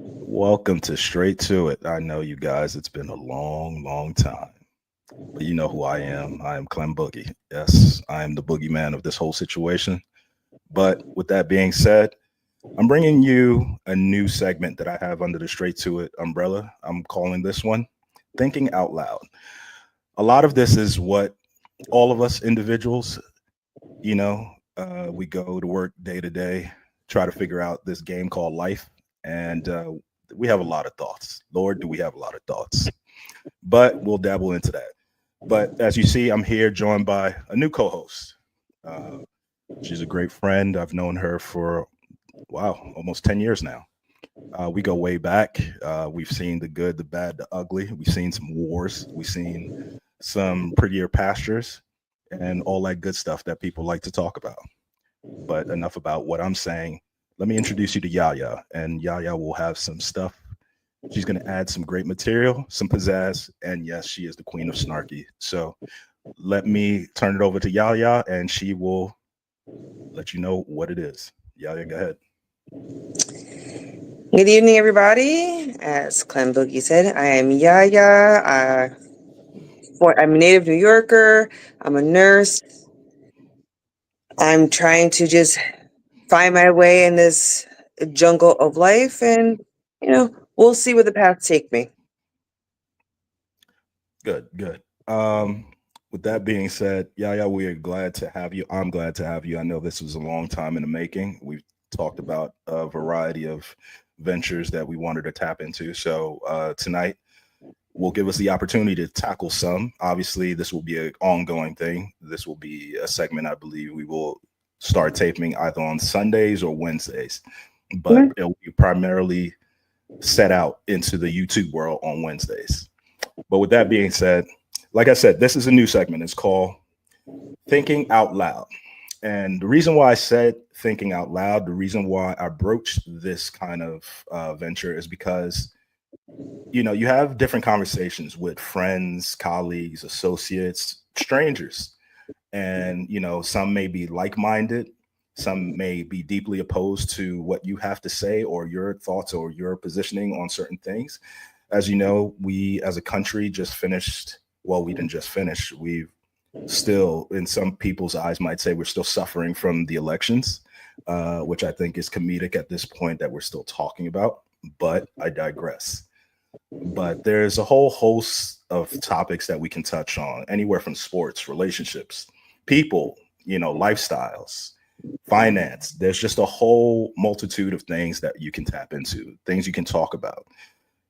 Welcome to Straight to It. I know you guys, it's been a long time, but you know who I am. I am Clem Boogie. Yes, I am the boogeyman of this whole situation. But with that being said, I'm bringing you a new segment that I have under the Straight to It umbrella. I'm calling this one Thinking Out Loud. A lot of this is what all of us individuals, you know, we go to work day to day, try to figure out this game called life. And we have a lot of thoughts. Lord, do we have a lot of thoughts? But we'll dabble into that. But as you see, I'm here joined by a new co host. Uh, she's a great friend. I've known her for, wow, almost 10 years now. We go way back. We've seen the good, the bad, the ugly. We've seen some wars. We've seen some prettier pastures and all that good stuff that people like to talk about. But enough about what I'm saying. Let me introduce you to Yaya, and Yaya will have some stuff. She's going to add some great material, some pizzazz, and yes, she is the queen of snarky. So let me turn it over to Yaya, and she will let you know what it is. Yaya, go ahead. Good evening, everybody. As Clem Boogie said, I am Yaya. I'm a native New Yorker. I'm a nurse. I'm trying to just find my way in this jungle of life, and we'll see where the paths take me. Good, good. With that being said, Yaya, we are glad to have you. I'm glad to have you. I know this was a long time in the making. We've talked about a variety of ventures that we wanted to tap into. So tonight will give us the opportunity to tackle some. Obviously, this will be an ongoing thing. This will be a segment I believe we will start taping either on Sundays or Wednesdays, but Mhm. it will be primarily set out into the YouTube world on Wednesdays. But with that being said, like I said, this is a new segment. It's called Thinking Out Loud. And the reason why I said thinking out loud, the reason why I broached this kind of venture is because you have different conversations with friends, colleagues, associates, strangers, and some may be like-minded, some may be deeply opposed to what you have to say or your thoughts or your positioning on certain things. As you know, we as a country just finished, well, we didn't just finish, we've still, in some people's eyes, might say we're still suffering from the elections, which I think is comedic at this point that we're still talking about, but I digress. But there's a whole host of topics that we can touch on, anywhere from sports, relationships, people, lifestyles, finance. There's just a whole multitude of things that you can tap into, things you can talk about.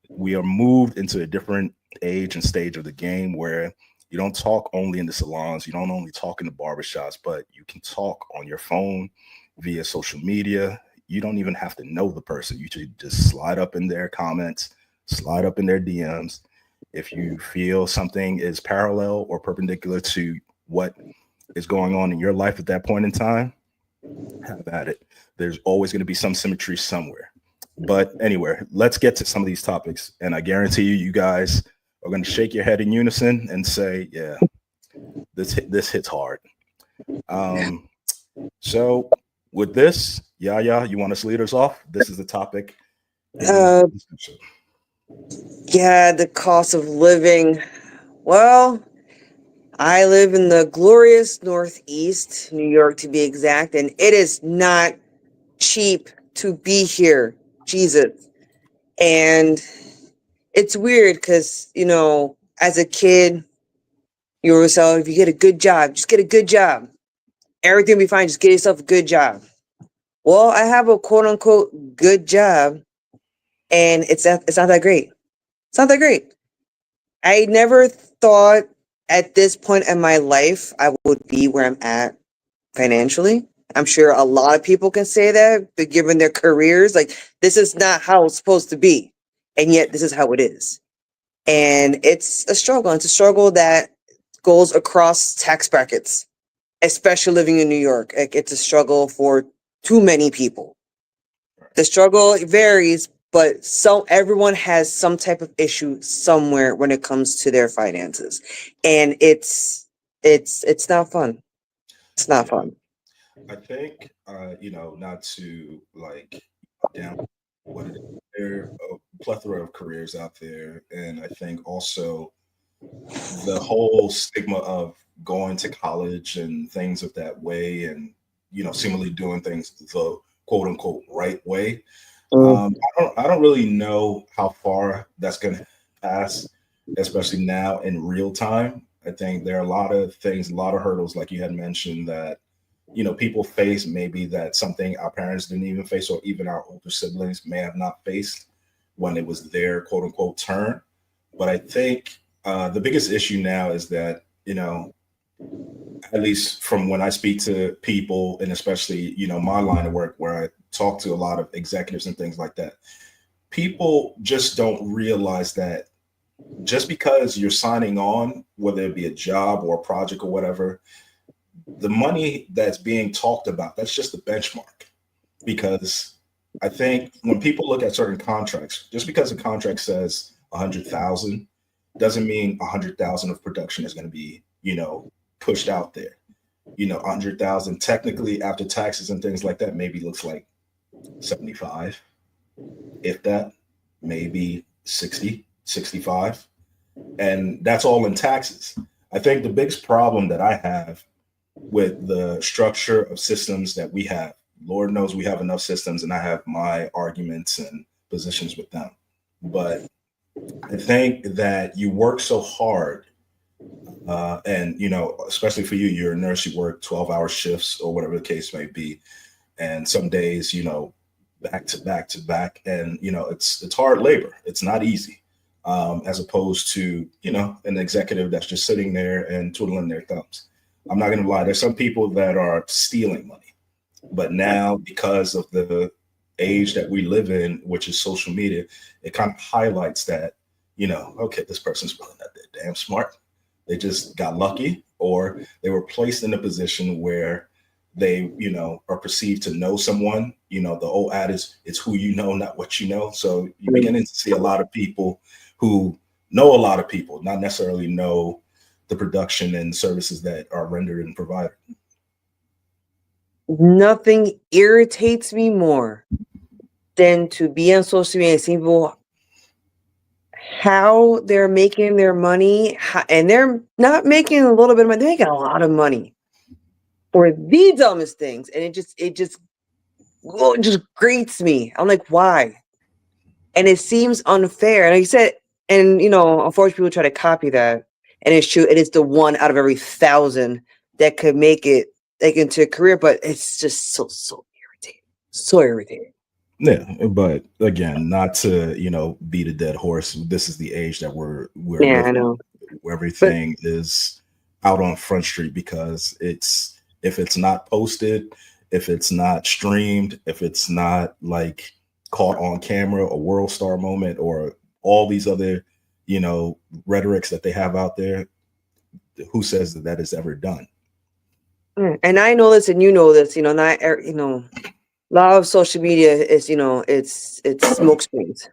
We are moved into a different age and stage of the game where you don't talk only in the salons, you don't only talk in the barbershops, but you can talk on your phone via social media. You don't even have to know the person. You should just slide up in their comments, slide up in their DMs. If you feel something is parallel or perpendicular to what is going on in your life at that point in time, have at it. There's always going to be some symmetry somewhere. But anyway, let's get to some of these topics. And I guarantee you, you guys are going to shake your head in unison and say, yeah, this hits hard. Um, so with this, Yaya, you want to lead us off? This is the topic in Uh, discussion. yeah, the cost of living. Well, I live in the glorious Northeast, New York to be exact, and it is not cheap to be here. Jesus. And it's weird because, as a kid, you were so if you get a good job, just get a good job. Everything will be fine. Just get yourself a good job. Well, I have a quote unquote good job, and it's not that great. It's not that great. I never thought at this point in my life I would be where I'm at financially. I'm sure a lot of people can say that, but given their careers, like this is not how it's supposed to be. And yet this is how it is. And it's a struggle. It's a struggle that goes across tax brackets, especially living in New York. Like, it's a struggle for too many people. The struggle varies, but everyone has some type of issue somewhere when it comes to their finances, and it's not fun. It's not Yeah, fun. I think not to like down what it is. There are a plethora of careers out there, and I think also the whole stigma of going to college and things of that way, and seemingly doing things the quote unquote right way. Mm. I don't really know how far that's going to pass, especially now in real time. I think there are a lot of things, a lot of hurdles, like you had mentioned, that people face, maybe that something our parents didn't even face, or even our older siblings may have not faced when it was their quote unquote turn. But I think the biggest issue now is that, at least from when I speak to people, and especially, my line of work where I talk to a lot of executives and things like that, people just don't realize that just because you're signing on, whether it be a job or a project or whatever, the money that's being talked about, that's just the benchmark. Because I think when people look at certain contracts, just because a contract says 100,000 doesn't mean 100,000 of production is going to be, pushed out there. 100,000 technically after taxes and things like that maybe looks like 75, if that, maybe 60, 65. And that's all in taxes. I think the biggest problem that I have with the structure of systems that we have, Lord knows we have enough systems, and I have my arguments and positions with them. But I think that you work so hard, and especially for you, you're a nurse, you work 12-hour shifts or whatever the case may be, and some days, back to back to back, and it's hard labor. It's not easy, as opposed to an executive that's just sitting there and twiddling their thumbs. I'm not going to lie. There's some people that are stealing money, but now because of the age that we live in, which is social media, it kind of highlights that, okay, this person's really not that damn smart. They just got lucky, or they were placed in a position where they, are perceived to know someone. The old adage, it's who you know, not what you know. So you're beginning to see a lot of people who know a lot of people, not necessarily know the production and services that are rendered and provided. Nothing irritates me more than to be on social media and see people how they're making their money, and they're not making a little bit of money, they're making a lot of money for the dumbest things, and it just grates me. I'm like, why? And it seems unfair. And like you said, and unfortunately, people try to copy that, and it's true. It is the one out of every 1,000 that could make it like into a career, but it's just so irritating, so irritating. Yeah, but again, not to beat a dead horse. This is the age that we're Yeah, I living, know. where But everything is out on Front Street, because if it's not posted, if it's not streamed, if it's not like caught on camera, a world star moment, or all these other rhetorics that they have out there, who says that that is ever done? and I know this, and this. Not a lot of social media is it's smoke screens.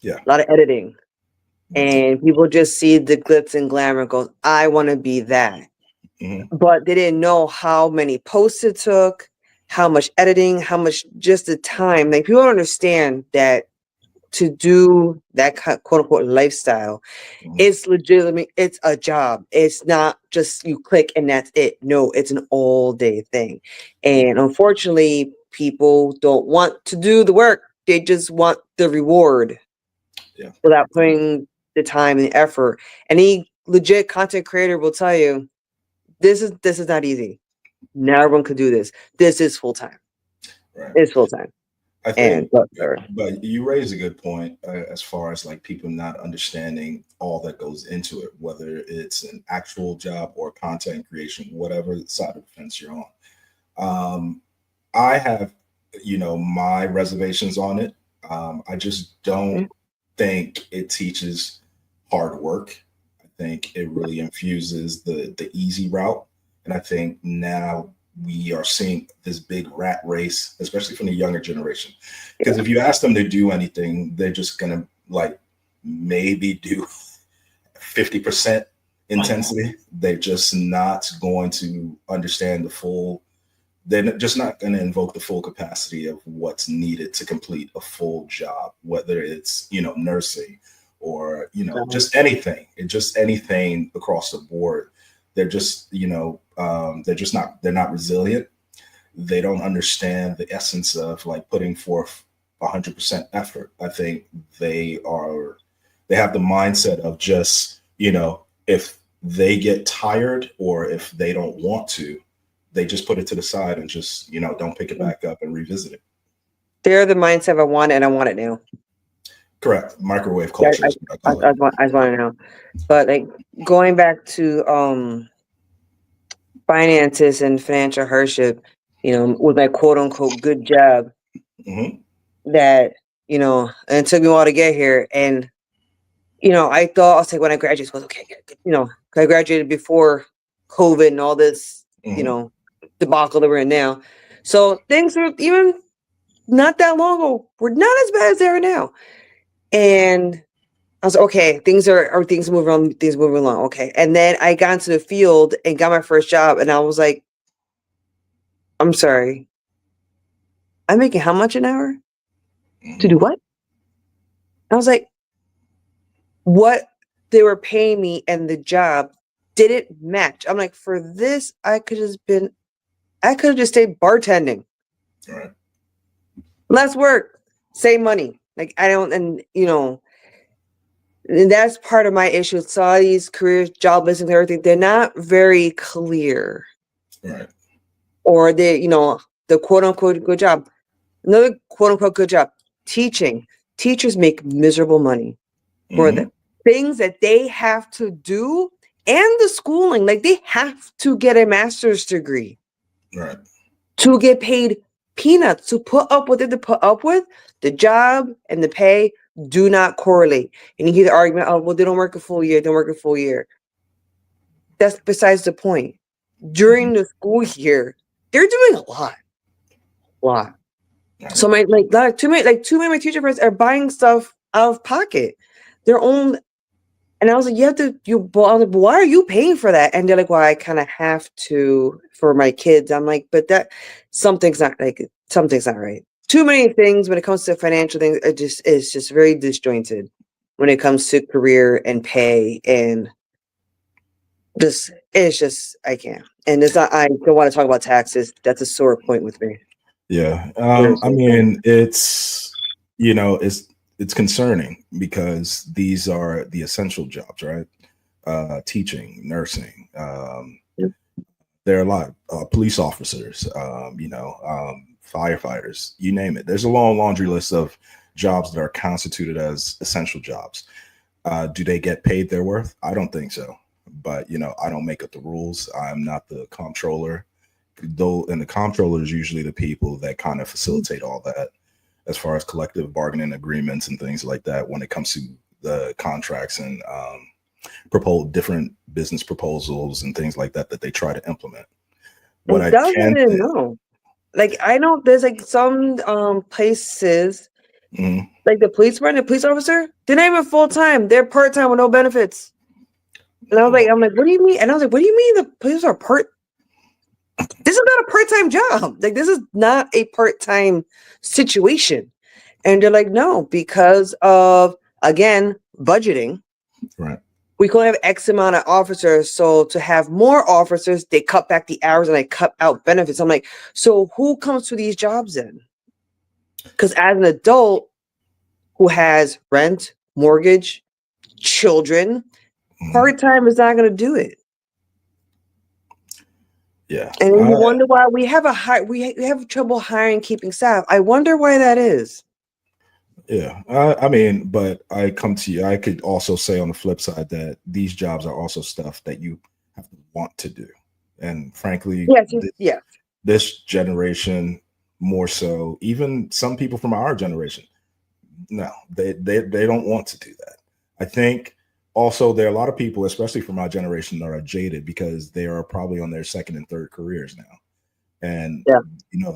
Yeah. A lot of editing. Mhm. And people just see the glitz and glamour and goes, I want to be that. Mhm. But they didn't know how many posts it took, how much editing, how much just the time. Like, people don't understand that to do that quote unquote lifestyle, Mhm. it's legitimate. It's a job. It's not just you click and that's it. No, it's an all day thing. And unfortunately, people don't want to do the work. They just want the reward. Yeah. Without putting the time and the effort. Any legit content creator will tell you this is not easy. Not everyone could do this. This is full time. Right. It's full time. I And think, but you raise a good point, as far as like people not understanding all that goes into it, whether it's an actual job or content creation, whatever side of the fence you're on. I have, my reservations on it. I just don't think it teaches hard work. I think it really infuses the easy route, and I think now we are seeing this big rat race, especially from the younger generation. Because if you ask them to do anything, they're just gonna like maybe do 50% intensity. They're just not going to understand the full they're just not going to invoke the full capacity of what's needed to complete a full job, whether it's, nursing or, just anything, across the board. They're just, they're not resilient. They don't understand the essence of like putting forth 100% effort. I think they have the mindset of just, if they get tired or if they don't want to, they just put it to the side and just, don't pick it back up and revisit it. They're the mindset of I want it and I want it now. Correct. Microwave culture. I want to know. But like going back to finances and financial hardship, with my quote unquote good job, that, and it took me a while to get here. And, I thought, I was like, when I graduated, I was okay, I graduated before COVID and all this, debacle that we're in now. So things are even not that long ago, were not as bad as they are now. And I was okay, things moving along. Okay. And then I got into the field and got my first job. And I was like, I'm sorry, I'm making how much an hour to do what? I was like, what they were paying me and the job didn't match. I'm like, for this, I could have just stayed bartending. All right. Less work, same money. Like and that's part of my issue. With all these careers, job listings, everything, they're not very clear. Right. Or the quote unquote good job. Another quote unquote good job, teaching. Teachers make miserable money for the things that they have to do and the schooling. Like they have to get a master's degree. Right. To get paid peanuts, to put up with it, to put up with. The job and the pay do not correlate. And you hear the argument, oh, well, they don't work a full year, That's besides the point. During the school year, they're doing a lot. Right. So too many of my teacher friends are buying stuff out of pocket, their own. And I was like, why are you paying for that? And they're like, well, I kind of have to for my kids. I'm like, but something's not right. Too many things when it comes to financial things. It's just very disjointed when it comes to career and pay and I can't. And I don't want to talk about taxes. That's a sore point with me. Yeah. I mean, it's concerning because these are the essential jobs, right? Teaching, nursing. There are a lot of police officers, firefighters, you name it. There's a long laundry list of jobs that are constituted as essential jobs. Do they get paid their worth? I don't think so. But, I don't make up the rules. I'm not the comptroller. And the comptroller is usually the people that kind of facilitate all that as far as collective bargaining agreements and things like that when it comes to the contracts and different business proposals and things like that they try to implement. What I can know. Like I know there's like some places like the police officer, they're not even full time. They're part time with no benefits. And I'm like, what do you mean? And I was like, what do you mean the police are this is not a part-time job. Like this is not a part-time situation. And they're like, no, because of, again, budgeting. Right. We can only have X amount of officers. So to have more officers, they cut back the hours and they cut out benefits. I'm like, so who comes to these jobs then? Because as an adult who has rent, mortgage, children, part-time is not going to do it. Yeah. And you wonder why we have trouble hiring, keeping staff. I wonder why that is. Yeah. I mean, but I could also say on the flip side that these jobs are also stuff that you have to want to do. And frankly, this generation more so, even some people from our generation, no, they don't want to do that. I think also, there are a lot of people, especially from our generation, that are jaded because they are probably on their second and third careers now. And,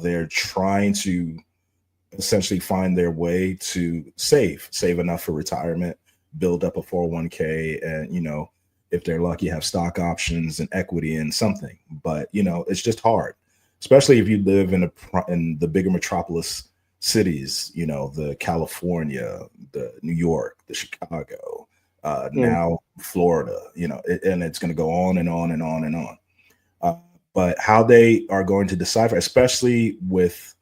they're trying to essentially find their way to save enough for retirement, build up a 401k, and, if they're lucky, have stock options and equity in something. But, it's just hard. especially if you live in the bigger metropolis cities, you know, the California, the New York, the Chicago, Yeah. now Florida, you know, and it's going to go on and on and on and on. Uh, but how they are going to decipher, especially with,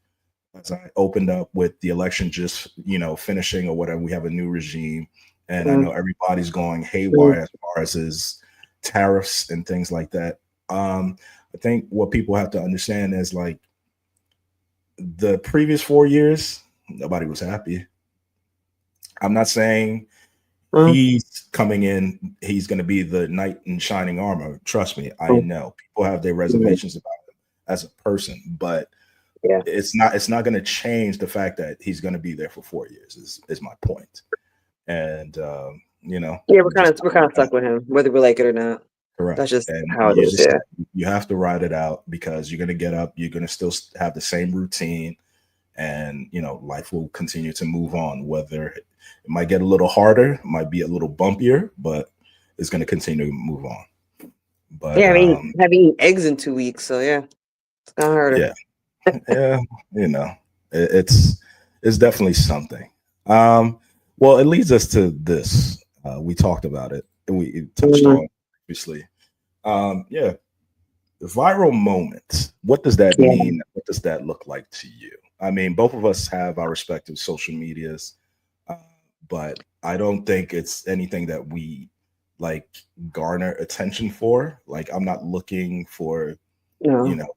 as I opened up with the election just, you know, finishing or whatever, we have a new regime, and I Mm, know everybody's going mm, haywire as far as his tariffs and things like that. I think what people have to understand is like the previous 4 years, nobody was happy. I'm not saying mm, he's coming in, he's going to be the knight in shining armor. Trust me, I mm, know people have their mm. reservations about him as a person, but Yeah. it's not going to change the fact that he's going to be there for 4 years. Is my point, and you know, Yeah, just we're kind of stuck with him, whether we like it or not. correct. That's just And how it is. Yeah. you have to ride it out because you're going to get up, you're going to still have the same routine, and you know life will continue to move on. Whether it might get a little harder, it might be a little bumpier, but it's going to continue to move on. But Yeah, I mean, haven't eaten eggs in 2 weeks, so yeah, it's kind of harder. yeah, yeah, you know, it's definitely something. Um, well, it leads us to this. We talked about it and we touched Mhm. on previously. Yeah, the viral moment. What does that Yeah. mean? What does that look like to you? I mean, both of us have our respective social medias, uh, but I don't think it's anything that we like garner attention for. Like, I'm not looking for, you No. know,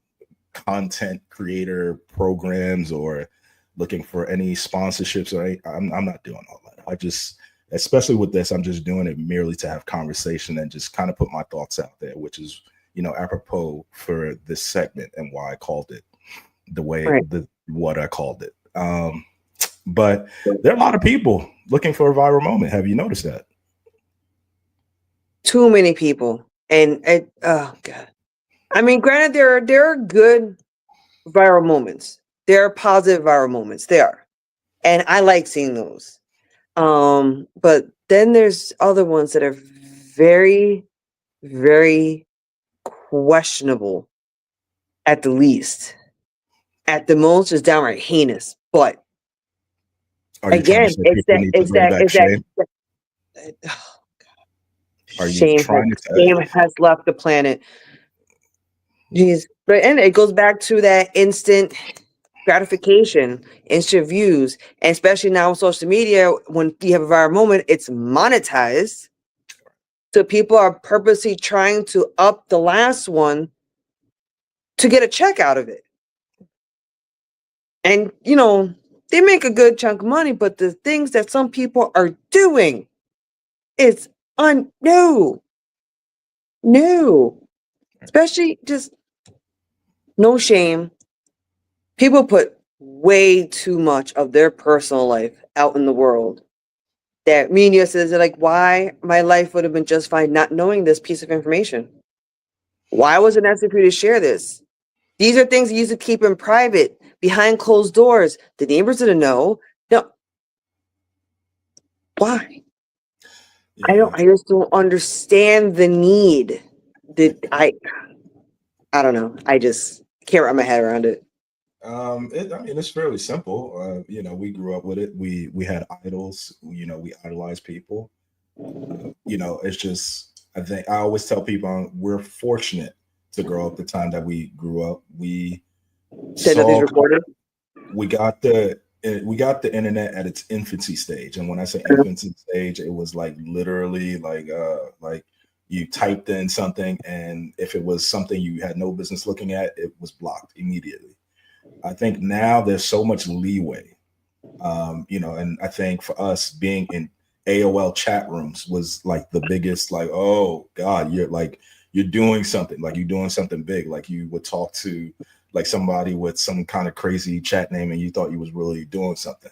content creator programs or looking for any sponsorships. I'm not doing all that. I just, especially with this, I'm just doing it merely to have conversation and just kind of put my thoughts out there, which is, you know, apropos for this segment and why I called it the way Right. the what I called it. But there are a lot of people looking for a viral moment. Have you noticed that? Too many people, and oh god. I mean, granted, there are good viral moments. There are positive viral moments. There are, and I like seeing those. But then there's other ones that are very, very questionable at the least. At the most, is downright heinous. But Are you trying to again, say people need to bring back it's that shame? Are you shame trying to shame say? has left the planet. Jeez. But and it goes back to that instant gratification, instant views, and especially now on social media, when you have a viral moment, it's monetized. So people are purposely trying to up the last one to get a check out of it. And you know, they make a good chunk of money, but the things that some people are doing is no, no. Especially just no shame. People put way too much of their personal life out in the world. That me and you says like, why my life would have been just fine not knowing this piece of information. Why was it necessary for you to share this? These are things you used to keep in private, behind closed doors. The neighbors didn't know. No, why? Yeah. I just don't understand the need. That I don't know. I just can't wrap my head around it. I mean, it's fairly simple. You know, we grew up with it. We had idols. You know, we idolized people. You know, it's just I think I always tell people we're fortunate to grow up the time that we grew up. We Said nothing's saw recorded. we got the internet at its infancy stage, and when I say infancy stage, it was like literally like you typed in something, and if it was something you had no business looking at, it was blocked immediately. I think now there's so much leeway, you know, and I think for us being in AOL chat rooms was like the biggest, like, oh God, you're doing something, like you're doing something big. Like you would talk to like somebody with some kind of crazy chat name and you thought you was really doing something.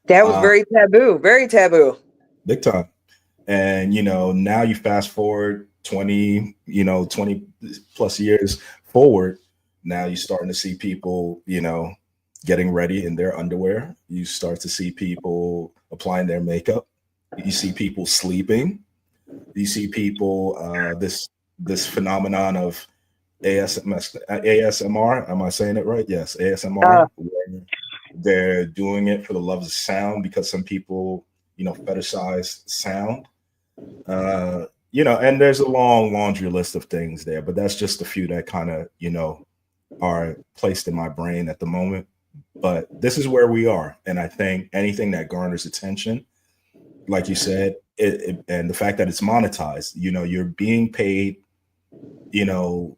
That was Uh, very taboo. Very taboo. Big time. And you know, now you fast forward 20, you know, 20 plus years forward. Now you're starting to see people, you know, getting ready in their underwear. You start to see people applying their makeup. You see people sleeping. You see people this phenomenon of ASMR. Am I saying it right? Yes, Uh, ASMR. Where they're doing it for the love of sound because some people, fetishize sound. And there's a long laundry list of things there, but that's just a few that kind of, are placed in my brain at the moment. But this is where we are. And I think anything that garners attention, like you said, and the fact that it's monetized, you're being paid, you know,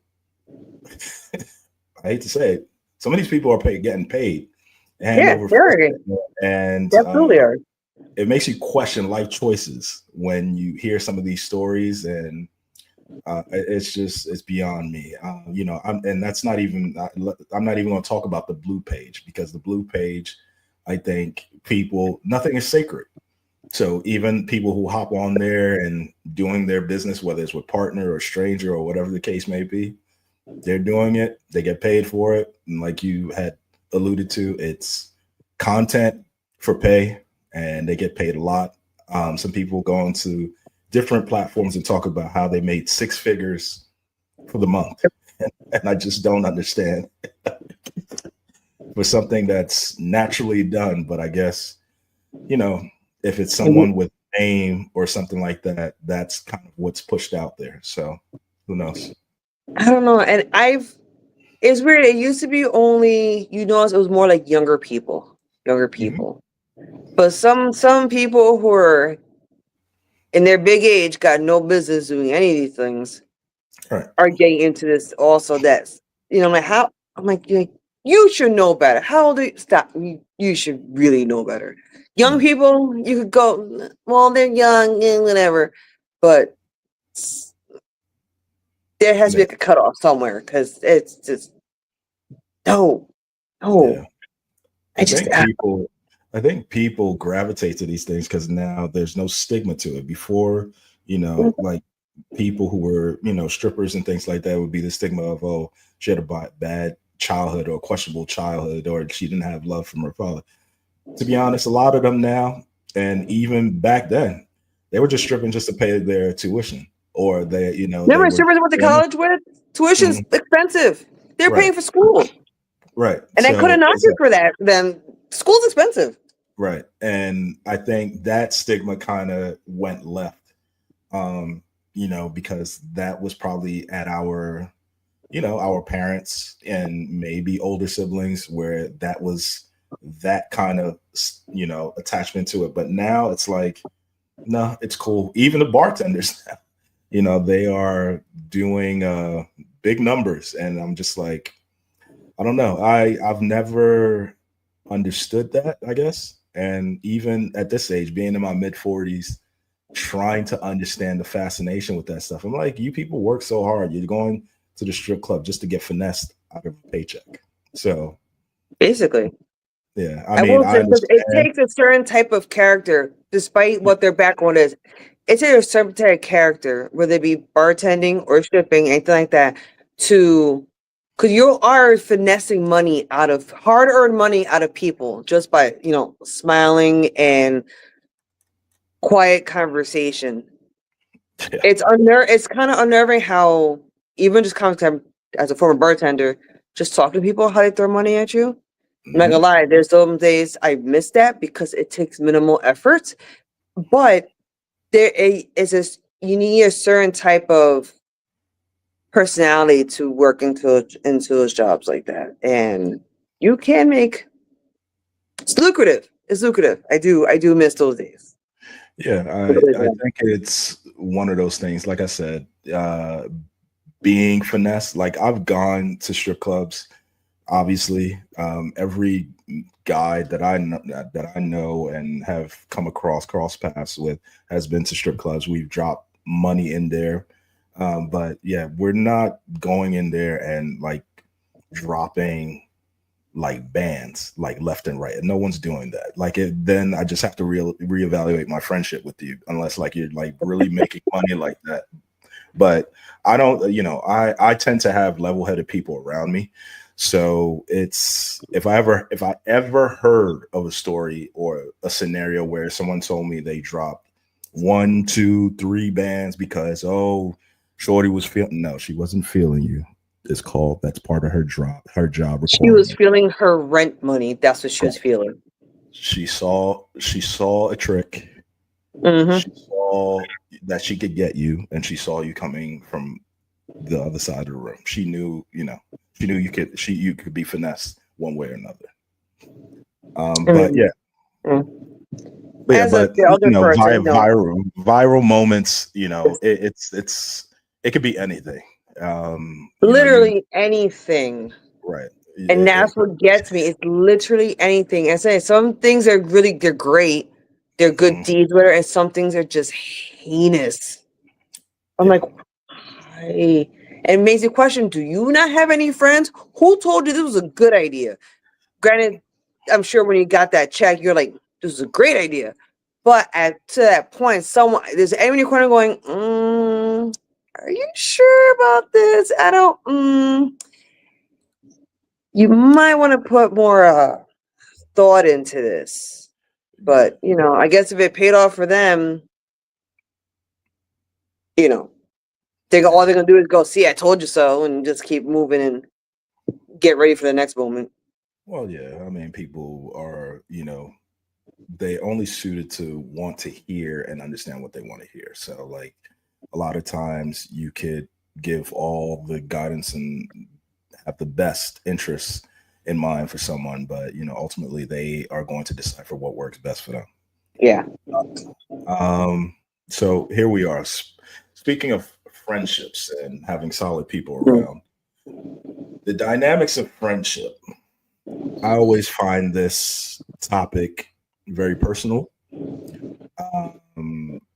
I hate to say it, some of these people are getting paid hand yeah, over fist, very, and absolutely are. it makes you question life choices when you hear some of these stories, and it's beyond me. And that's not even. I'm not even going to talk about the blue page, because the blue page, I think nothing is sacred. So even people who hop on there and doing their business, whether it's with partner or stranger or whatever the case may be, they're doing it. They get paid for it, and like you had alluded to, it's content for pay, and they get paid a lot. Some people go onto different platforms and talk about how they made six figures for the month, and I just don't understand for something that's naturally done. But I guess if it's someone with name or something like that, that's kind of what's pushed out there. So who knows? I don't know. And it's weird. It used to be only, it was more like younger people. Mhm. But some people who are in their big age got no business doing any of these things All right. are getting into this also. That's, like, how, I'm like, you should know better. How old are you? Stop. You should really know better. Young Mm. people, you could go, well, they're young and whatever, but there has to be Yeah. like a cutoff somewhere, because it's just, no, Yeah. no. I I just, think people I think people gravitate to these things because now there's no stigma to it. Before, like people who were, strippers and things like that would be the stigma of, oh, she had a bad childhood or questionable childhood, or she didn't have love from her father. To be honest, a lot of them now, and even back then, they were just stripping just to pay their tuition, or they remember were strippers I went to performing. college with? Tuition's Mhm. expensive. They're Right, paying for school. right. And I couldn't So knock you exactly. for that. Then school's expensive. Right. And I think that stigma kind of went left, um, because that was probably at our parents and maybe older siblings where that was that kind of, attachment to it. But now it's like, no, it's cool. Even the bartenders, they are doing big numbers. And I'm just like, I don't know. I've never understood that, I guess. And even at this age, being in my mid 40s, trying to understand the fascination with that stuff. I'm like, you people work so hard. You're going to the strip club just to get finessed out of a paycheck. So Basically. yeah, I I mean, will say, I because it understand. takes a certain type of character, despite what their background is. It takes a certain type of character, whether it be bartending or stripping, anything like that, to, because you are finessing hard earned money out of people just by, smiling and quiet conversation. Yeah. It's kind of unnerving how, even just as a former bartender, just talking to people how they throw money at you. I'm not gonna Mhm. lie, there's some days I miss that because it takes minimal effort. But is this, you need a certain type of personality to work into those jobs like that. And you can make it's lucrative. It's lucrative. I do miss those days. Yeah, I think it's one of those things. Like I said, being finesse. Like I've gone to strip clubs. Obviously, every guy that I know and have come across cross paths with has been to strip clubs. We've dropped money in there, but yeah, we're not going in there and like dropping like bands like left and right. And no one's doing that. Like then I just have to reevaluate my friendship with you, unless like you're like really making money like that. But I don't, I tend to have level-headed people around me. So it's if I ever heard of a story or a scenario where someone told me they dropped one, two, three bands because, oh, Shorty was feeling, no, she wasn't feeling you. is called. That's part of her job She was requirement. feeling her rent money. That's what she was feeling. She saw a trick. Hmm. She saw that she could get you, and she saw you coming from the other side of the room. She knew, she knew you could be finessed one way or another. I But mean, yeah, mm. but yeah, As a but the other person, no, viral moments, it's it could be anything. You literally anything. right. And that's what gets me. It's literally anything. I say some things they're great. They're good Mhm. deeds, whatever, and some things are just heinous. I'm Yeah. like, why? And it makes you question, do you not have any friends? Who told you this was a good idea? Granted, I'm sure when you got that check, you're like, this is a great idea. But to that point, there's anyone in your corner going, are you sure about this? I don't, you might want to put more thought into this. But, I guess if it paid off for them, you know, all they're gonna do is go, see, I told you so, and just keep moving and get ready for the next moment. Well, yeah. I mean, people are, they only suited to want to hear and understand what they want to hear. So, like, a lot of times you could give all the guidance and have the best interests in mind for someone, but ultimately they are going to decipher what works best for them. Yeah. Um, so here we are. Speaking of friendships and having solid people Mhm. around, the dynamics of friendship. I always find this topic very personal.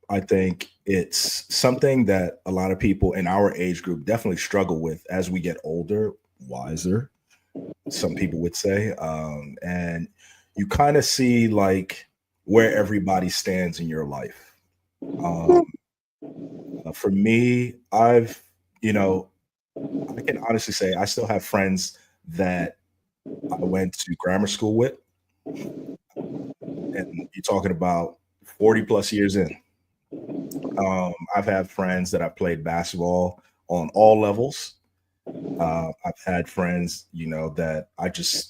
I think it's something that a lot of people in our age group definitely struggle with as we get older, wiser, some people would say. And you kind of see like where everybody stands in your life. Um, for me, you know, I can honestly say I still have friends that I went to grammar school with, and you're talking about 40 plus years in. I've had friends that I played basketball on all levels. I've had friends, that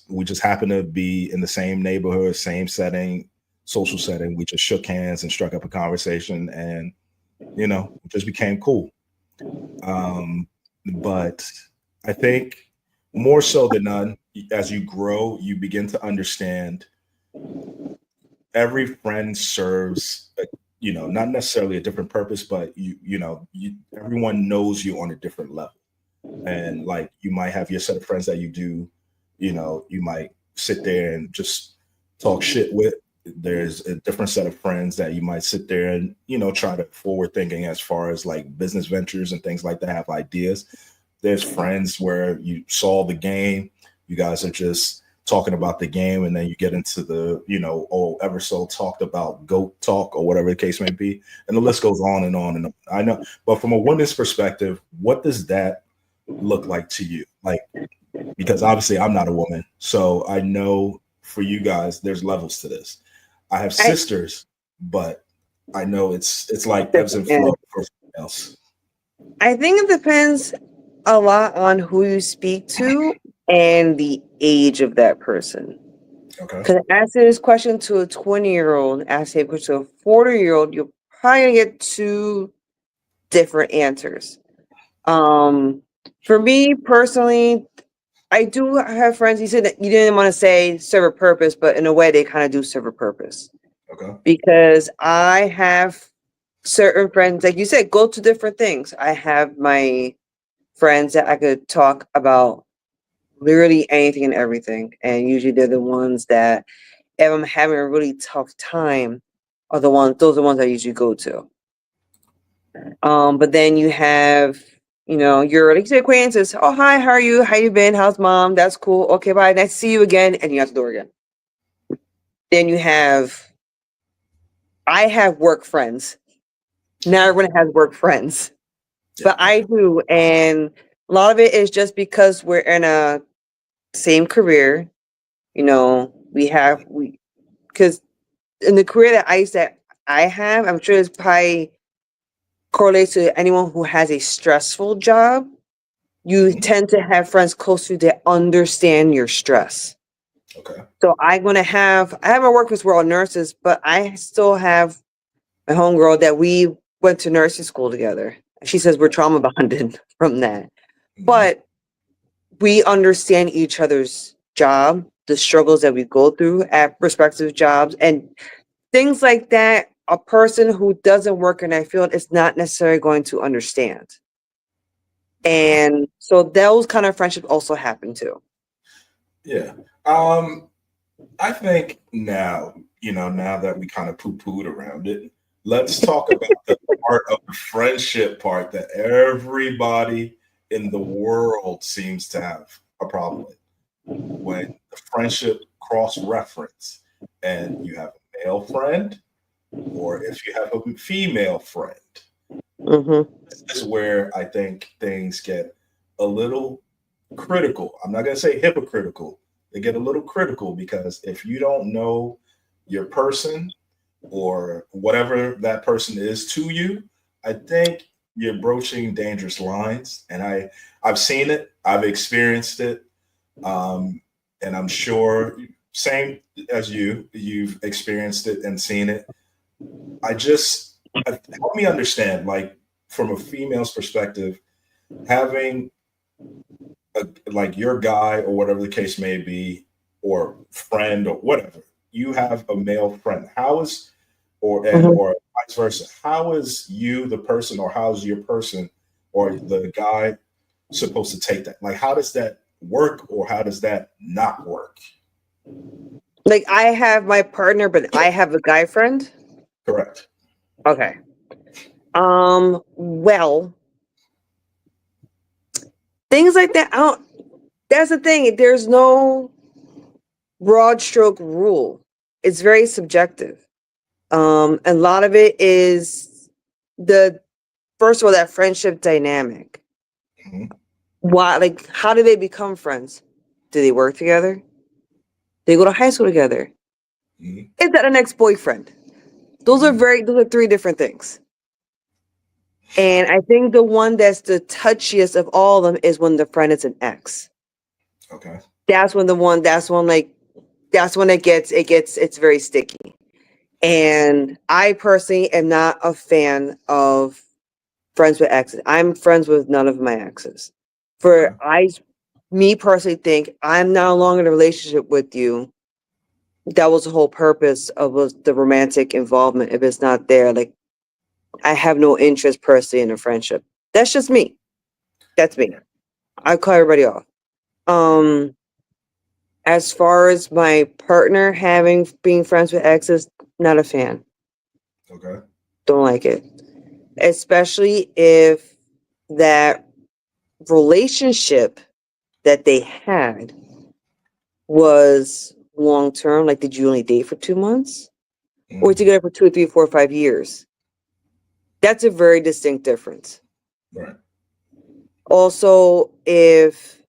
we just happen to be in the same neighborhood, same setting, social setting. We just shook hands and struck up a conversation, and just became cool. Um, but I think more so than none, as you grow, you begin to understand every friend serves not necessarily a different purpose, but everyone knows you on a different level. And like you might have your set of friends that you might sit there and just talk shit with. There's a different set of friends that you might sit there and try to forward thinking as far as like business ventures and things like that, have ideas. There's friends where you saw the game, you guys are just talking about the game, and then you get into the ever so talked about goat talk or whatever the case may be, and the list goes on and on and on. I know, but from a woman's perspective, what does that look like to you? Like, because obviously I'm not a woman, so I know for you guys there's levels to this. I have I sisters, but I know it's like ebbs and yeah. flow for someone else. I think it depends a lot on who you speak to and the age of that person. Okay. Because asking this question to a 20-year-old, asking a question to a 40-year-old, you're probably gonna get two different answers. Um, for me personally, I do have friends. You said that you didn't want to say serve a purpose, but in a way, they kind of do serve a purpose Okay. because I have certain friends, like you said, go to different things. I have my friends that I could talk about literally anything and everything, and usually they're the ones that, if I'm having a really tough time, are the ones. Those are the ones I usually go to. But then you have, your like you say acquaintances. Oh, hi, how are you? How you been? How's mom? That's cool. Okay, bye. Nice to see you again. And you're out the door again. Then I have work friends. Not everyone has work friends, Yeah. but I do. And a lot of it is just because we're in a same career. Because in the career that I have, I'm sure it's probably correlates to anyone who has a stressful job. You tend to have friends close to you that understand your stress. Okay. So I have my workmates were all nurses, but I still have my homegirl that we went to nursing school together. She says we're trauma bonded from that. But we understand each other's job, the struggles that we go through at respective jobs, and things like that. A person who doesn't work in that field is not necessarily going to understand. And so those kind of friendships also happen too. Yeah. I think now, now that we kind of poo-pooed around it, let's talk about the part of the friendship part that everybody in the world seems to have a problem with. When the friendship cross-reference and you have a male friend or if you have a female friend. This is where I think things get a little critical. I'm not going to say hypocritical. They get a little critical because if you don't know your person or whatever that person is to you, I think you're broaching dangerous lines. And I've seen it, I've experienced it, and I'm sure same as you've experienced it and seen it. Help me understand, like from a female's perspective, having like your guy or whatever the case may be, or friend or whatever, you have a male friend. Or vice versa. How is you the person, or how's your person or the guy supposed to take that? Like, how does that work, or how does that not work? Like I have my partner, but I have a guy friend. Correct. Okay. Well, things like that. That's the thing. There's no broad stroke rule. It's very subjective. A lot of it is first of all, that friendship dynamic. Why, like, how do they become friends? Do they work together? Do they go to high school together? Is that an ex-boyfriend? Those are three different things. And I think the one that's the touchiest of all of them is when the friend is an ex. Okay. That's when it's very sticky. And I personally am not a fan of friends with exes. I'm friends with none of my exes. Me personally think I'm no longer in a relationship with you. That was the whole purpose of the romantic involvement. If it's not there, like I have no interest personally in a friendship. That's just me. That's me. I cut everybody off. As far as my partner being friends with exes, not a fan. Okay. Don't like it. Especially if that relationship that they had was long term. Like, did you only date for 2 months? Or together for 2 or 3, 4, 5 years? That's a very distinct difference. Right. Also, if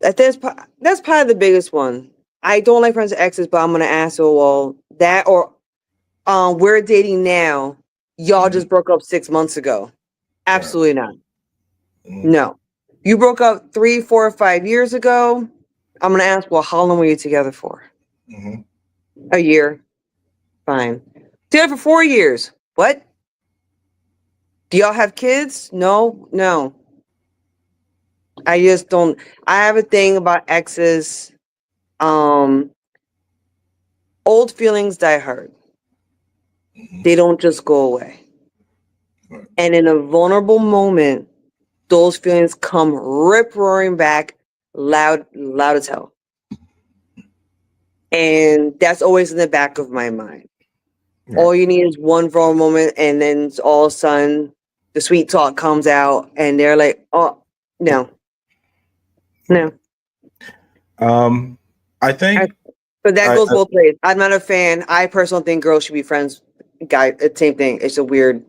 that's probably the biggest one. I don't like friends with exes, but I'm gonna ask, well, that or we're dating now. Y'all just broke up 6 months ago. Absolutely not. No. You broke up 3, 4, 5 years ago. I'm gonna ask, well, how long were you together for? A year. Fine. Together for 4 years. What? Do y'all have kids? No. I just don't. I have a thing about exes. Old feelings die hard. They don't just go away. And in a vulnerable moment, those feelings come rip roaring back, loud as hell. And that's always in the back of my mind. Right. All you need is one vulnerable moment, and then all of a sudden, the sweet talk comes out, and they're like, "Oh, no." I think, but that goes both ways. I'm not a fan. I personally think girls should be friends. Guy, same thing. It's a weird,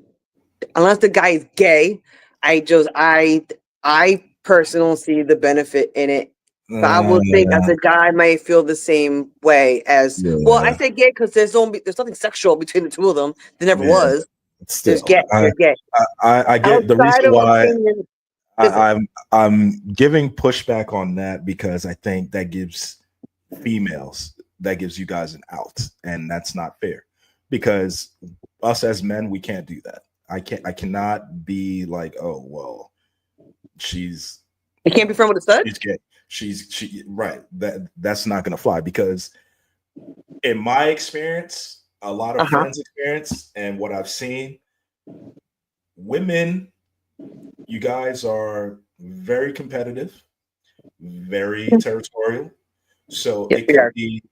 unless the guy is gay. I personally don't see the benefit in it. But I will think as a guy might feel the same way as well. I say gay because there's nothing sexual between the two of them. There never was. Just Still, get, just get. I get the Outside reason of why opinion, listen, I'm giving pushback on that because I think that gives females, that gives you guys an out, and that's not fair. Because us as men, we can't do that. I cannot be like, oh well, she's you can't be friends with a stud. she's gay. She right. That's not gonna fly because in my experience, a lot of Uh-huh. friends' experience, and what I've seen, women, you guys are very competitive, very territorial. So Yes, it we could are. be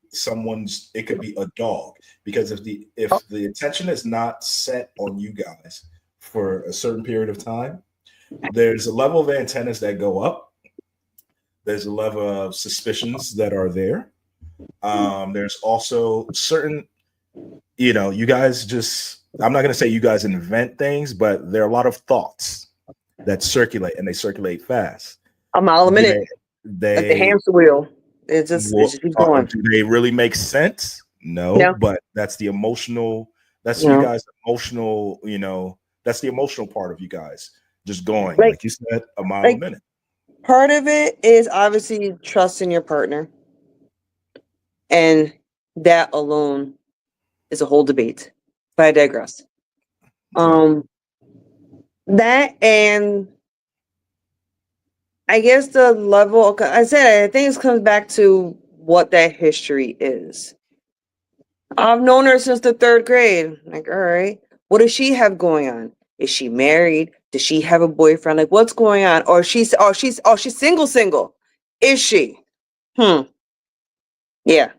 it could be a dog because Oh, if the attention is not set on you guys for a certain period of time, there's a level of antennas that go up. There's a level of suspicions that are there. There's also certain, you guys just, I'm not going to say you guys invent things, but there are a lot of thoughts that circulate and they circulate fast. a mile a Do minute, like the they hamster wheel. It Well, just keeps going. do they really make sense? No, No, but that's the emotional. That's you no. guys' emotional. That's the emotional part of you guys just going, Like, like you said, a mile a like minute. part of it is obviously trusting your partner, and that alone is a whole debate. But I digress. Okay. Um, that and I guess the level. I said I think it comes back to what that history is. I've known her since the third grade. Like, all right, what does she have going on? Is she married? Does she have a boyfriend? Like, what's going on? Or she's single. Is she? Hmm. Yeah.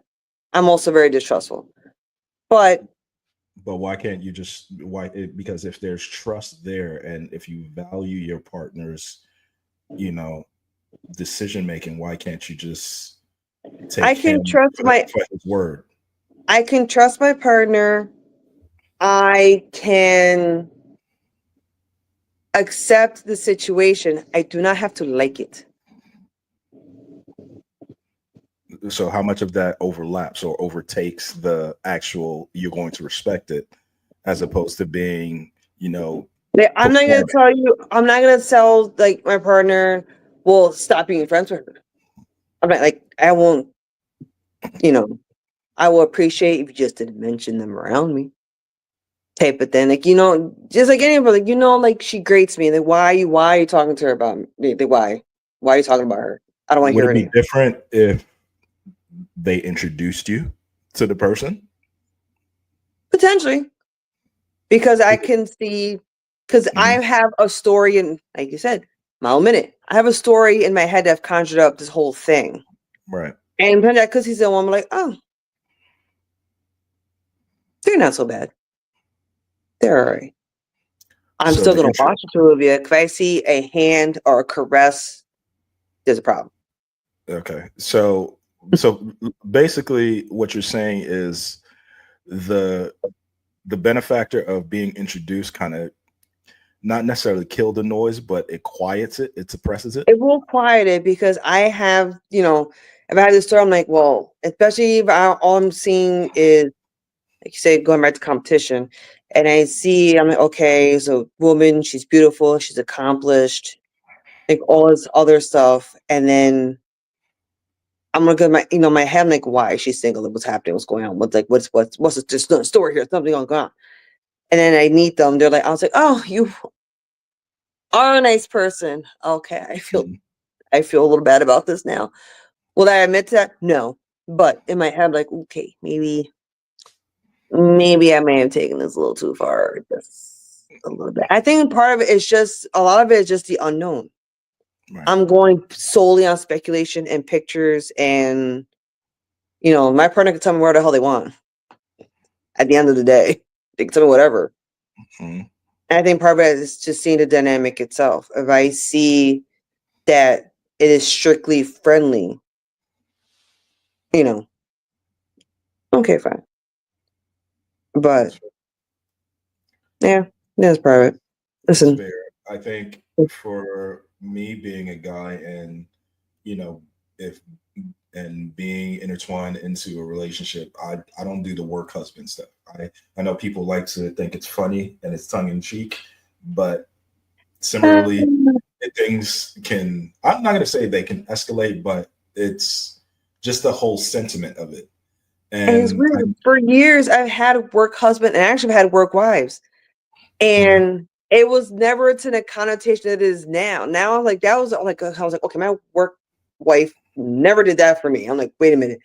I'm also very distrustful. But But why can't you just because if there's trust there and if you value your partner's, you know, decision making, why can't you just I take can him trust my for his word? I can trust my partner. I can accept the situation. I do not have to like it. So how much of that overlaps or overtakes the actual you're going to respect it as opposed to being, Like, I'm not gonna performing? tell you. I'm not gonna tell like my partner. Well, stop being friends with her. I'm not like I won't. You know, I will appreciate if you just didn't mention them around me. Type of thing, like just like anybody, like she grates me. Like, why are you talking to her about me? Why are you talking about her? I don't want to Would hear it her be name. different if they introduced you to the person? Potentially, because I can see, because I Mhm. have a story, and like you said, mile a minute. I have a story in my head that I've conjured up this whole thing, Right. and because he's the one, I'm like, oh, they're not so bad. They're all right. I'm So still the gonna intro. watch the two of you. If I see a hand or a caress, there's a problem. Okay. So basically, what you're saying is the the benefactor of being introduced kind of not necessarily kill the noise, but it quiets it, it suppresses it. It will quiet it because I have, if I had this story, I'm like, well, especially if all I'm seeing is, like you said, going back to competition, and I'm like, okay, it's a woman, she's beautiful, she's accomplished, like all this other stuff, and then I'm gonna get my head, I'm like, why is she single? Like, what's happening? What's going on? What's the story here? Something going on. And then I meet them. They're like, I was like, oh, you are a nice person. Okay, Mhm. I feel a little bad about this now. Will I admit to that? No. But in my head, like, okay, maybe I may have taken this a little too far. Just a little bit. I think part of it is just a lot of it is just the unknown. Right. I'm going solely on speculation and pictures, and my partner can tell me where the hell they want. At the end of the day, they can tell me whatever. Mhm. And I think part of it is just seeing the dynamic itself. If I see that it is strictly friendly, you know, okay, fine. But yeah, that's private. That's Listen, fair. I think for me being a guy and, you know, if and being intertwined into a relationship, I don't do the work husband stuff. I know people like to think it's funny and it's tongue in cheek, but similarly, things can, I'm not going to say they can escalate, but it's just the whole sentiment of it. And it's And weird. For years, I've had a work husband and actually I've had work wives. And it was never to the connotation that it is now. Now I'm like, that was like, I was like, okay, my work wife never did that for me. I'm like, wait a minute.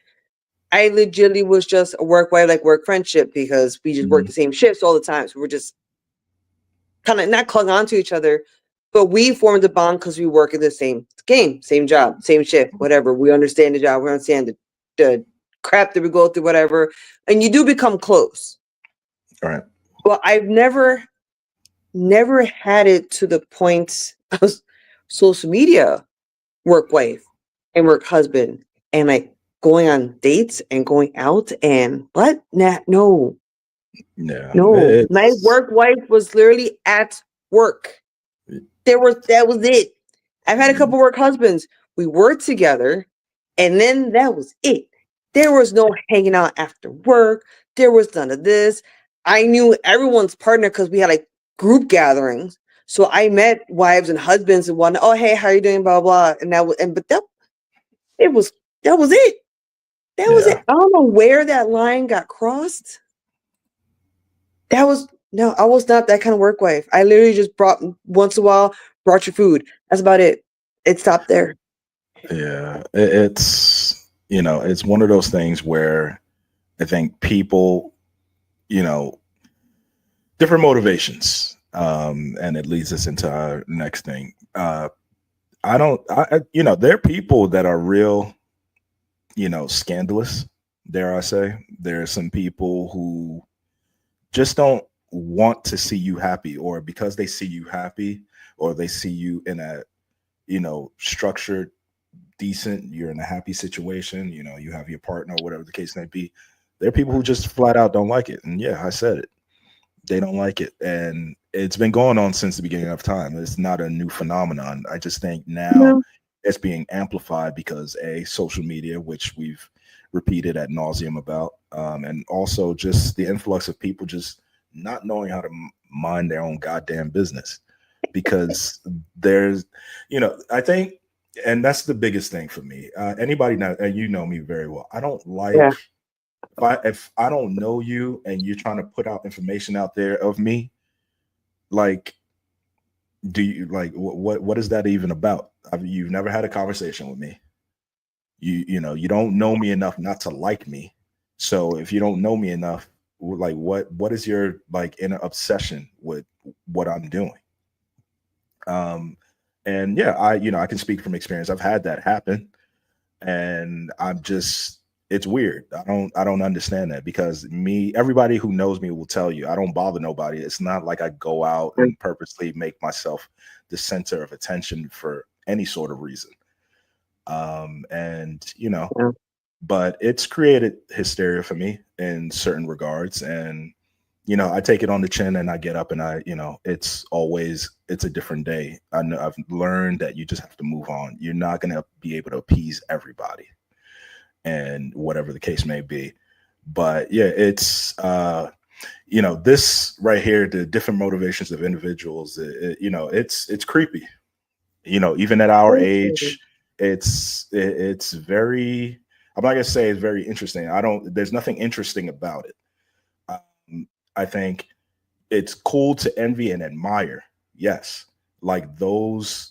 I legitimately was just a work wife, like work friendship, because we just worked the same shifts all the time. So we're just kind of not clung on to each other, but we formed a bond because we work in the same game, same job, same shift, whatever. We understand the job, we understand the crap that we go through, whatever. And you do become close. all right. But I've never had it to the point of social media work wife and work husband and like going on dates and going out and what? Nah, no. Yeah. No. My work wife was literally at work. That was it. I've had a couple work husbands. We worked together and then that was it. There was no hanging out after work. There was none of this. I knew everyone's partner because we had like group gatherings. So I met wives and husbands and one, oh hey, how you doing? Blah blah. And that was that was it. That was it. I don't know where that line got crossed. I was not that kind of work wife. I literally just once in a while brought your food. That's about it. It stopped there. Yeah. It's, it's one of those things where I think people, different motivations. And it leads us into our next thing. There are people that are real, scandalous, dare I say. There are some people who just don't want to see you happy, or because they see you happy, or they see you in a, structured, decent, you're in a happy situation, you have your partner, or whatever the case may be. There are people who just flat out don't like it. And yeah, I said it. They don't like it. And it's been going on since the beginning of time. It's not a new phenomenon. I just think now it's being amplified because social media, which we've repeated ad nauseum about, and also just the influx of people just not knowing how to mind their own goddamn business. Because there's, I think, and that's the biggest thing for me. Anybody now, you know me very well. I don't like if I don't know you and you're trying to put out information out there of me, like, do you like what is that even about? You've never had a conversation with me. You don't know me enough not to like me. So if you don't know me enough, like what is your like inner obsession with what I'm doing? And yeah, I can speak from experience. I've had that happen, and it's weird. I don't understand that, because everybody who knows me will tell you I don't bother nobody. It's not like I go out and purposely make myself the center of attention for any sort of reason. But it's created hysteria for me in certain regards. And, I take it on the chin and I get up and it's a different day. I know I've learned that you just have to move on. You're not going to be able to appease everybody, and whatever the case may be. But yeah, it's, this right here, the different motivations of individuals, it's creepy, even at our age. It's very, I'm not gonna say it's very interesting. There's nothing interesting about it. I think it's cool to envy and admire. Yes. Like those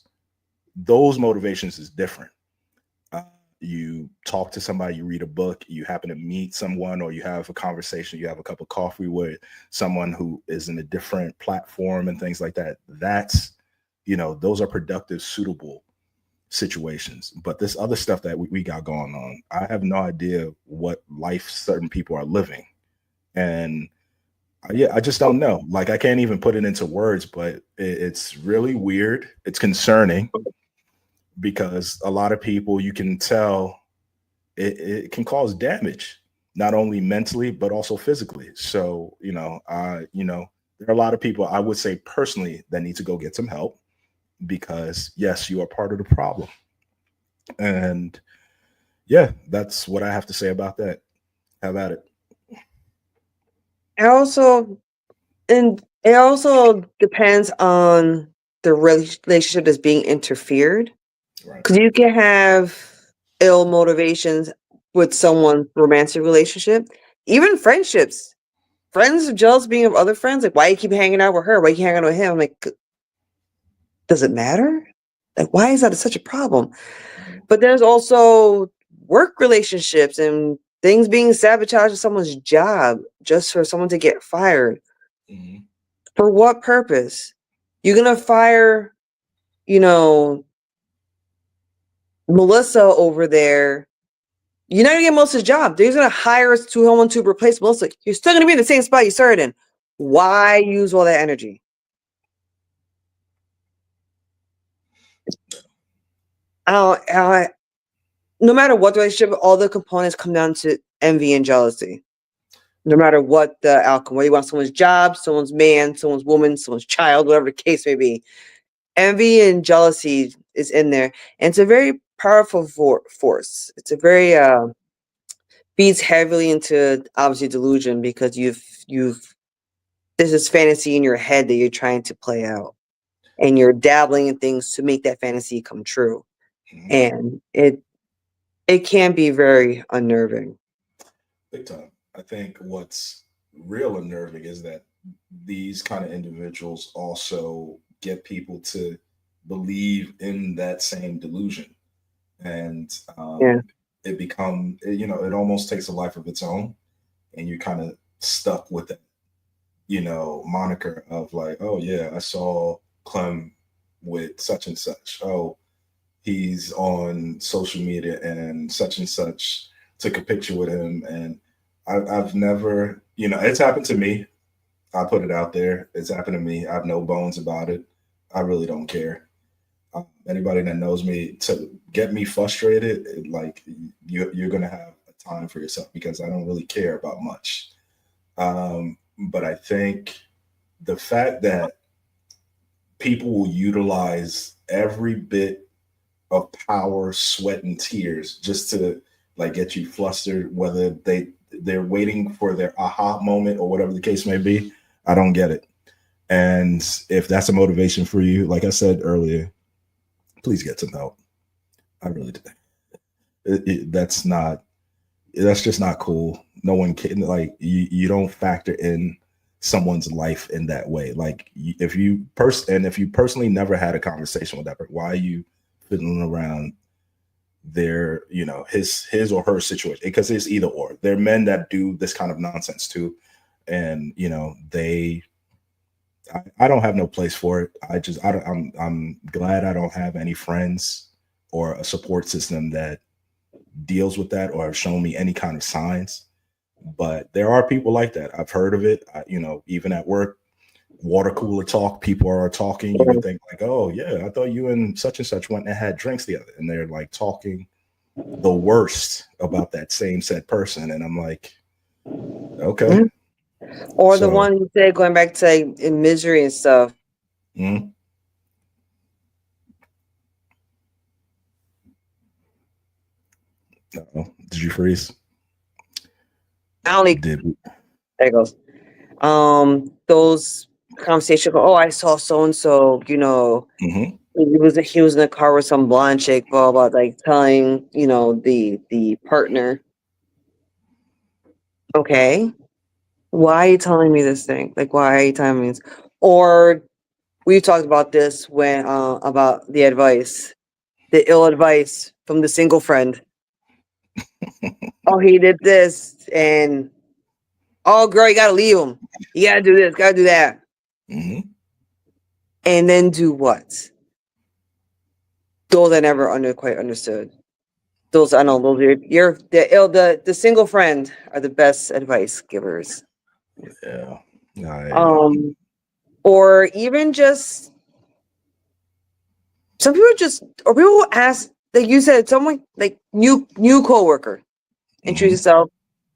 motivations is different. You talk to somebody, you read a book, you happen to meet someone, or you have a conversation, you have a cup of coffee with someone who is in a different platform and things like that. That's, those are productive, suitable situations. But this other stuff that we got going on, I have no idea what life certain people are living. And I just don't know. Like, I can't even put it into words, but it's really weird. It's concerning, because a lot of people, you can tell it can cause damage, not only mentally, but also physically. So, there are a lot of people, I would say personally, that need to go get some help, because yes, you are part of the problem. And, yeah, that's what I have to say about that. How about it? And also, and it also depends on the relationship that's being interfered. Right. Because you can have ill motivations with someone's romantic relationship, even friendships. Friends are jealous being of other friends. Like, why you keep hanging out with her? Why you keep hanging out with him? Like, does it matter? Like, why is that such a problem? But there's also work relationships and things being sabotaged in someone's job just for someone to get fired. Mm-hmm. For what purpose? You're gonna fire, you know, Melissa over there. You're not gonna get Melissa's job. They're gonna hire us to someone to replace Melissa. You're still gonna be in the same spot you started in. Why use all that energy? No matter what the relationship, all the components come down to envy and jealousy. No matter what the outcome, whether you want someone's job, someone's man, someone's woman, someone's child, whatever the case may be, envy and jealousy is in there, and it's a very powerful force. It's a very feeds heavily into obviously delusion because you've this is fantasy in your head that you're trying to play out, and you're dabbling in things to make that fantasy come true, Mm-hmm. and it can be very unnerving. Big time. I think what's real unnerving is that these kind of individuals also get people to believe in that same delusion, and Yeah. it become it almost takes a life of its own, and you're kind of stuck with that moniker of like, oh yeah, I saw Clem with such and such. Oh, he's on social media and such took a picture with him, and I've never, it's happened to me. I put it out there. It's happened to me. I have no bones about it. I really don't care. Anybody that knows me, to get me frustrated, like you're gonna have a time for yourself, because I don't really care about much. But I think the fact that people will utilize every bit of power, sweat, and tears just to like get you flustered, whether they're waiting for their aha moment or whatever the case may be. I don't get it. And if that's a motivation for you, like I said earlier, please get some help. I really do. That's just not cool. No one can, like, you don't factor in someone's life in that way. Like, if you personally never had a conversation with that person, why are you fiddling around their, his or her situation? Because it's either or. There are men that do this kind of nonsense too, and I don't have no place for it. I'm glad I don't have any friends or a support system that deals with that or have shown me any kind of signs. But there are people like that. I've heard of it. Even at work, water cooler talk, people are talking. You would think like, oh yeah, I thought you and such went and had drinks together, and they're like talking the worst about that same said person, and I'm like, okay. Or the one you said, going back to like, in misery and stuff. Mm-hmm. Did you freeze? I only Did there it goes. Those conversations. Oh, I saw so and so. Mm-hmm. He was in the car with some blonde chick. Blah blah. Like telling the partner. Okay, why are you telling me this thing? Like, why are you telling me this? Or we talked about this when about the advice, the ill advice from the single friend. Oh, he did this, and oh, girl, you gotta leave him. You gotta do this, gotta do that, Mm-hmm. and then do what? Those I never quite understood. Those I know. Those you're the single friend are the best advice givers. Yeah. Or even just some people or people will ask, like you said, someone like new coworker, introduce yourself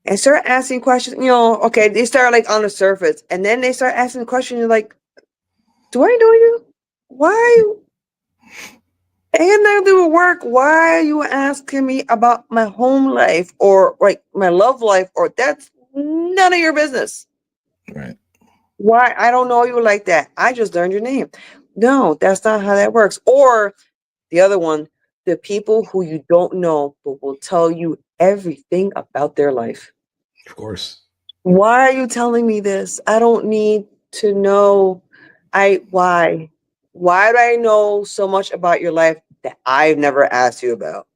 and start asking questions. Okay, they start like on the surface, and then they start asking the question. You're like, do I know you? Why? And I do work. Why are you asking me about my home life or like my love life? Or that's none of your business. Right. Why? I don't know you like that. I just learned your name. No, that's not how that works. Or the other one, the people who you don't know but will tell you everything about their life. Of course. Why are you telling me this? I don't need to know. Why? Why do I know so much about your life that I've never asked you about?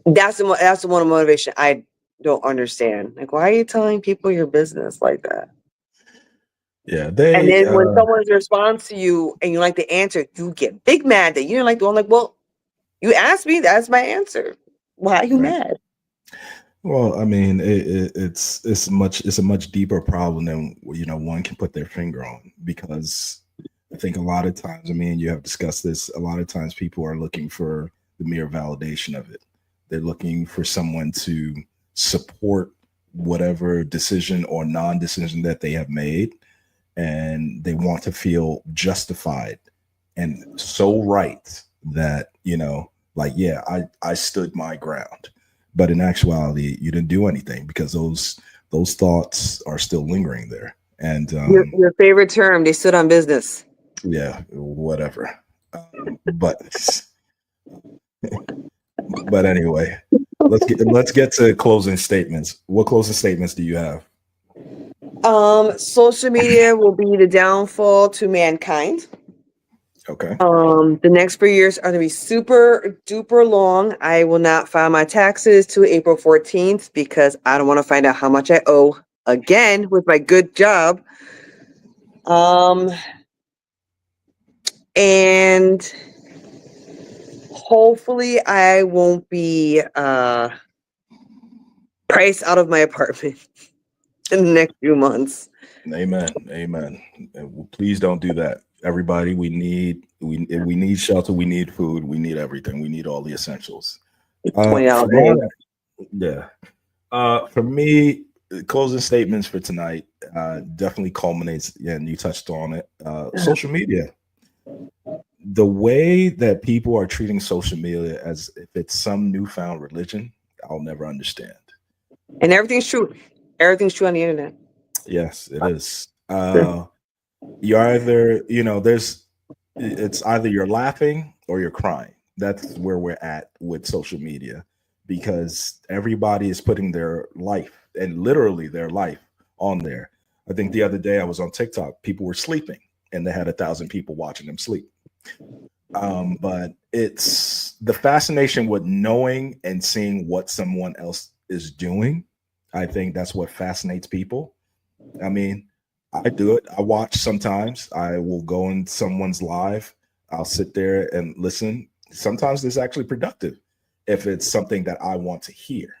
That's the one motivation I don't understand. Like, why are you telling people your business like that? Yeah, And they then when someone responds to you and you like the answer, you get big mad that you didn't like the one. Like, well, you asked me, that's my answer. Why are you right. mad? Well, I mean, it's a much deeper problem than one can put their finger on, because I think a lot of times, I mean, you have discussed this. A lot of times, people are looking for the mere validation of it. They're looking for someone to support whatever decision or non-decision that they have made, and they want to feel justified and so right that like, yeah, I stood my ground. But in actuality, you didn't do anything, because those thoughts are still lingering there. And Your favorite term, they stood on business. yeah, whatever. But but anyway, let's get to closing statements. What closing statements do you have? Social media will be the downfall to mankind. Okay. The next 3 years are gonna be super duper long. I will not file my taxes to April 14th because I don't want to find out how much I owe again with my good job. And hopefully I won't be priced out of my apartment in the next few months. Amen. Amen. Please don't do that. Everybody, we need shelter, we need food, we need everything. We need all the essentials. $20 For a day. yeah. For me, closing statements for tonight definitely culminates, and you touched on it. Social media. The way that people are treating social media as if it's some newfound religion, I'll never understand. And everything's true. Everything's true on the internet. Yes, it is. You either, it's either you're laughing or you're crying. That's where we're at with social media, because everybody is putting their life, and literally their life, on there. I think the other day I was on TikTok, people were sleeping and they had 1,000 people watching them sleep. But it's the fascination with knowing and seeing what someone else is doing. I think that's what fascinates people. I mean, I do it. I watch sometimes. I will go in someone's live. I'll sit there and listen. Sometimes it's actually productive if it's something that I want to hear.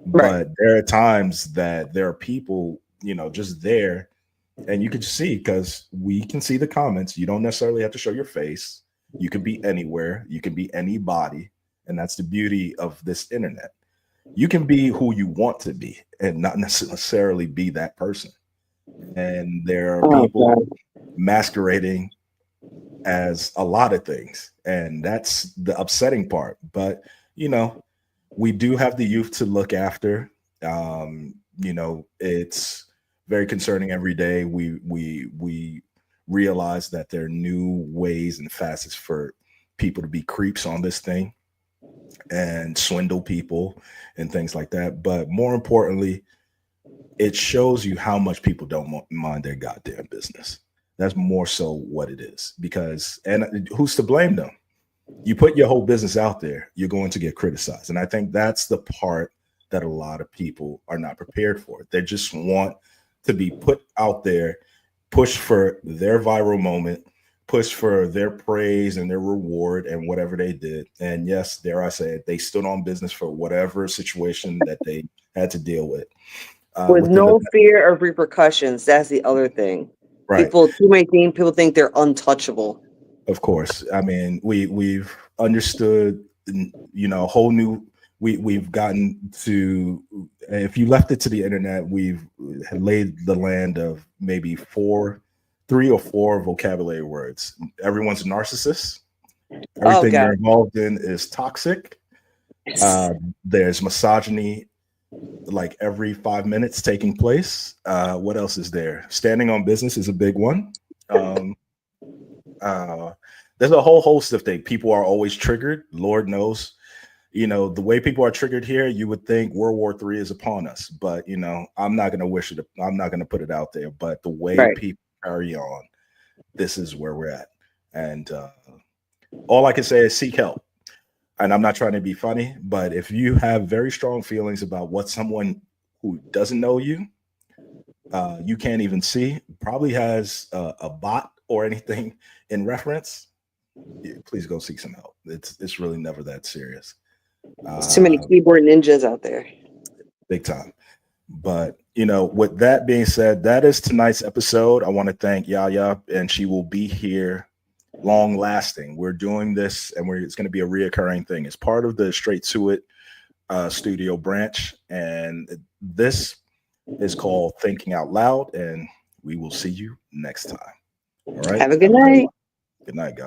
Right. But there are times that there are people, just there, and you can see, because we can see the comments. You don't necessarily have to show your face. You can be anywhere. You can be anybody. And that's the beauty of this internet. You can be who you want to be and not necessarily be that person. And there are Oh, people God. masquerading as a lot of things, and that's the upsetting part. But we do have the youth to look after. It's very concerning. Every day we realize that there are new ways and facets for people to be creeps on this thing and swindle people and things like that. But more importantly, it shows you how much people don't mind their goddamn business. That's more so what it is. Because, and who's to blame them? You put your whole business out there, you're going to get criticized. And I think that's the part that a lot of people are not prepared for. They just want to be put out there, push for their viral moment, push for their praise and their reward and whatever they did. And yes, dare I say it, they stood on business for whatever situation that they had to deal with. With Within the no fear of repercussions. That's the other thing. right. People think they're untouchable. Of course. I mean, we've understood, a whole new. We've gotten to. If you left it to the internet, we've laid the land of maybe 3 or 4 vocabulary words. Everyone's a narcissist. Oh Everything God. you're involved in is toxic. There's misogyny like every 5 minutes taking place. What else is there? Standing on business is a big one. Um, uh, there's a whole host of things. People are always triggered. Lord knows, the way people are triggered here, you would think World War III is upon us. But I'm not going to wish it. I'm not going to put it out there. But the way Right. people carry on, this is where we're at. And all I can say is seek help. And I'm not trying to be funny, but if you have very strong feelings about what someone who doesn't know you, you can't even see, probably has a bot or anything in reference, please go seek some help. It's really never that serious. There's too many Uh, keyboard ninjas out there. Big time. But with that being said, that is tonight's episode. I want to thank Yaya, and she will be here long lasting. We're doing this, and it's going to be a reoccurring thing. It's part of the Straight to It studio branch, and this is called Thinking Out Loud, and we will see you next time. All right. Have a good night. Good night, guys.